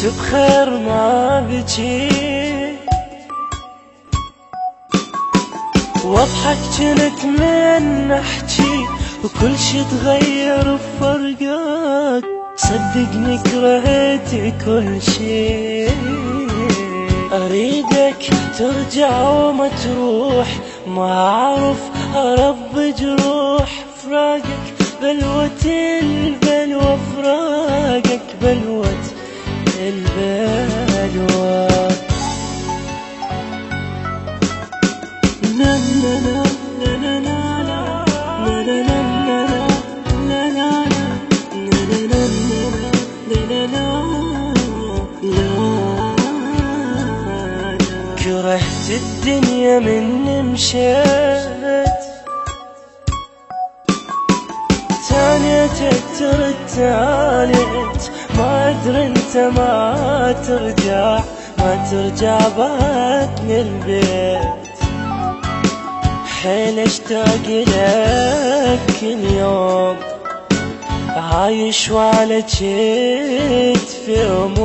كنت بخير ما بجي، واضحك جنت من احكي وكل شي تغير بفرقك. صدقني كرهت كل شي، اريدك ترجع وما تروح، ما اعرف ارب جروح. فراقك بلوة البلوى، فراقك بلوة البلوى. لا لا لا لا لا لا لا لا. كرهت الدنيا من مشيت، تانيتك ترد تانيت، ما ادري انت ما ترجع، ما ترجع بعدني البيت. حيل اشتاق لك كل يوم، عايش وعلى كتفي هموم.